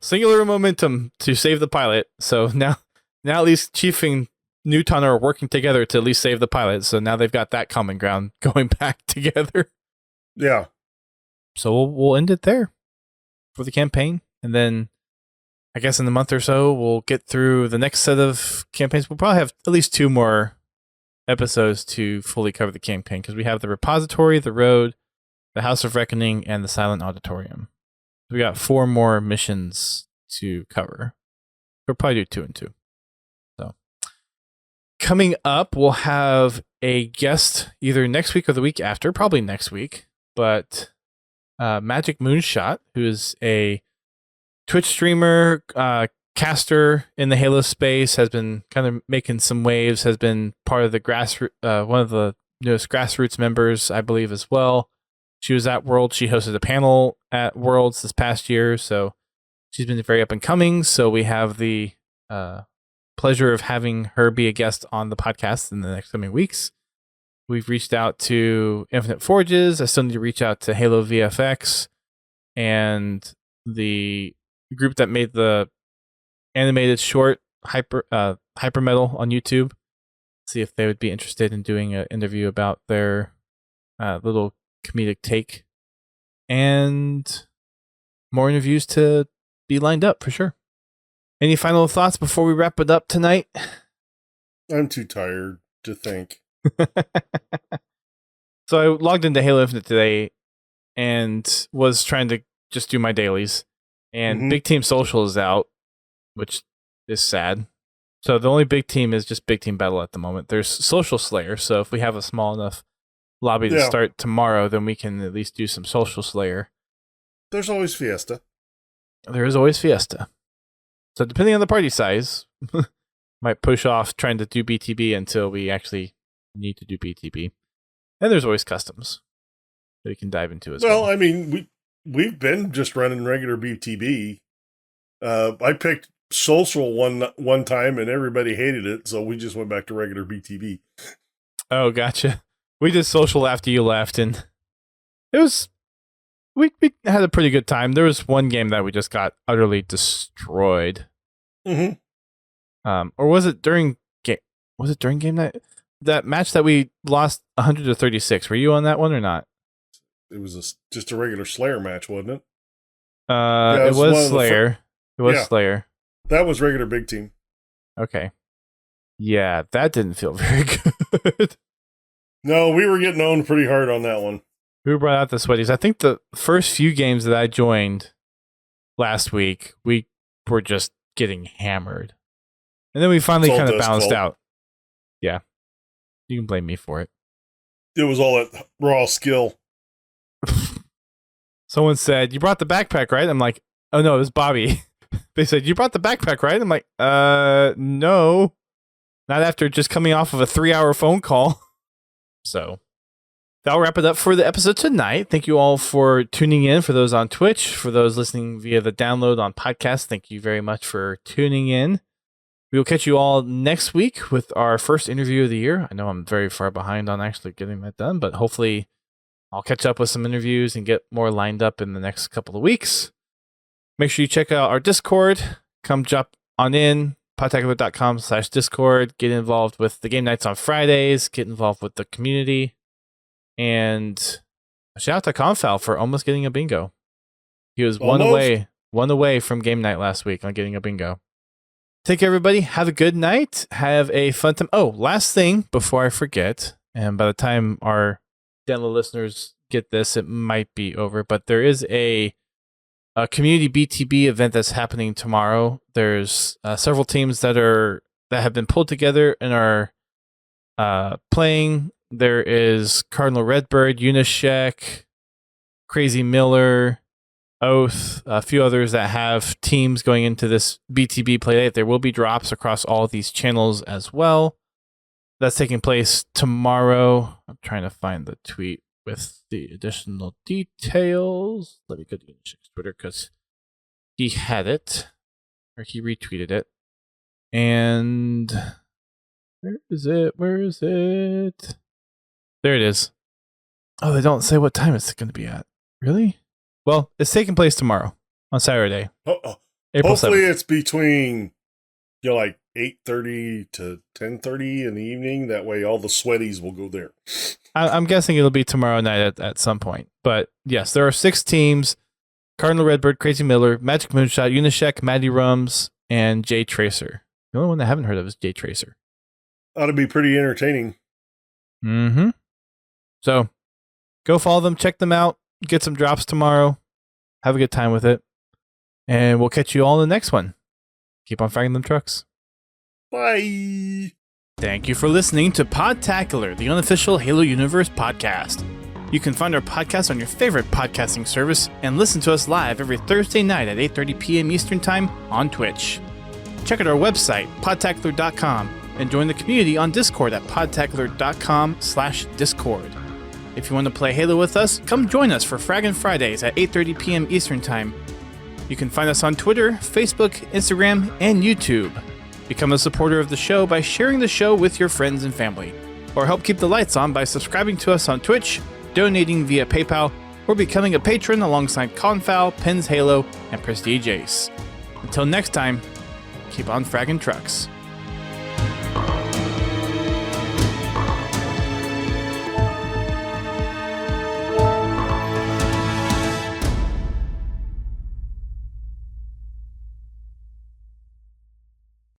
Speaker 1: singular momentum to save the pilot. So now at least Chief and Newton are working together to at least save the pilot. So now they've got that common ground going back together.
Speaker 2: Yeah.
Speaker 1: So we'll end it there for the campaign. And then I guess in a month or so, we'll get through the next set of campaigns. We'll probably have at least 2 more episodes to fully cover the campaign, because we have the Repository, the Road, the House of Reckoning, and the Silent Auditorium. We got 4 more missions to cover. We'll probably do 2 and 2. So coming up, we'll have a guest either next week or the week after, probably next week, but Magic Moonshot, who is a Twitch streamer, caster in the Halo space, has been kind of making some waves, has been part of the one of the newest grassroots members, I believe, as well. She was at Worlds. She hosted a panel at Worlds this past year, so she's been very up and coming. So we have the pleasure of having her be a guest on the podcast in the next coming weeks. We've reached out to Infinite Forges. I still need to reach out to Halo VFX and the group that made the animated short Hyper Metal on YouTube. See if they would be interested in doing an interview about their little comedic take, and more interviews to be lined up for sure. Any final thoughts before we wrap it up tonight?
Speaker 2: I'm too tired to think.
Speaker 1: So I logged into Halo Infinite today and was trying to just do my dailies, and Big Team Social is out, which is sad. So the only big team is just Big Team Battle at the moment. There's Social Slayer, so if we have a small enough lobby to start tomorrow, then we can at least do some Social Slayer.
Speaker 2: There's always Fiesta.
Speaker 1: There is always Fiesta. So depending on the party size, might push off trying to do BTB until we actually need to do BTB. And there's always customs that we can dive into as well.
Speaker 2: Well, I mean, we've been just running regular BTB. I picked Social one time and everybody hated it, so we just went back to regular BTB.
Speaker 1: Oh, gotcha. We did Social after you left, and it was we had a pretty good time. There was one game that we just got utterly destroyed.
Speaker 2: Mm-hmm.
Speaker 1: Or was it during game? Was it during game night? That match that we lost 100-36. Were you on that one or not?
Speaker 2: It was just a regular Slayer match, wasn't it?
Speaker 1: It was Slayer. It was Slayer.
Speaker 2: That was regular big team.
Speaker 1: Okay. Yeah, that didn't feel very good.
Speaker 2: No, we were getting owned pretty hard on that one.
Speaker 1: Who brought out the sweaties? I think the first few games that I joined last week, we were just getting hammered. And then we finally kind of balanced out. Yeah. You can blame me for it.
Speaker 2: It was all that raw skill.
Speaker 1: Someone said, "You brought the backpack, right?" I'm like, "Oh no, it was Bobby." They said, "You brought the backpack, right?" I'm like, no. Not after just coming off of a 3-hour phone call." So that'll wrap it up for the episode tonight. Thank you all for tuning in. For those on Twitch, for those listening via the download on podcast, thank you very much for tuning in. We will catch you all next week with our first interview of the year. I know I'm very far behind on actually getting that done, but hopefully I'll catch up with some interviews and get more lined up in the next couple of weeks. Make sure you check out our Discord. Come jump on in, podtacular.com/Discord. Get involved with the game nights on Fridays. Get involved with the community. And shout out to Confal for almost getting a bingo. He was one away from game night last week on getting a bingo. Take care, everybody. Have a good night. Have a fun time. Oh, last thing before I forget, and by the time our dental listeners get this, it might be over, but there is a community BTB event that's happening tomorrow. There's several teams that have been pulled together and are playing. There is Cardinal Redbird, Unishek, Crazy Miller, Oath, a few others that have teams going into this BTB playdate. There will be drops across all of these channels as well. That's taking place tomorrow. I'm trying to find the tweet with the additional details. Let me go to Unishek's Twitter because he had it, or he retweeted it. And where is it? Where is it? There it is. Oh, they don't say what time it's going to be at. Really? Well, it's taking place tomorrow on Saturday.
Speaker 2: April
Speaker 1: Hopefully
Speaker 2: 7th. It's between like 8:30 to 10:30 in the evening. That way all the sweaties will go there.
Speaker 1: I'm guessing it'll be tomorrow night at some point. But yes, there are 6 teams. Cardinal Redbird, Crazy Miller, Magic Moonshot, Unishek, Maddie Rums, and Jay Tracer. The only one I haven't heard of is Jay Tracer.
Speaker 2: Ought to be pretty entertaining.
Speaker 1: Mm-hmm. So go follow them, check them out, get some drops tomorrow. Have a good time with it. And we'll catch you all in the next one. Keep on firing them trucks.
Speaker 2: Bye.
Speaker 1: Thank you for listening to Podtacular, the unofficial Halo Universe podcast. You can find our podcast on your favorite podcasting service and listen to us live every Thursday night at 8:30 p.m. Eastern Time on Twitch. Check out our website, podtacular.com, and join the community on Discord at podtacular.com/Discord. If you want to play Halo with us, come join us for Fraggin' Fridays at 8:30 p.m. Eastern Time. You can find us on Twitter, Facebook, Instagram, and YouTube. Become a supporter of the show by sharing the show with your friends and family. Or help keep the lights on by subscribing to us on Twitch, donating via PayPal, or becoming a patron alongside Confal, Pins Halo, and Prestige Ace. Until next time, keep on fragging trucks.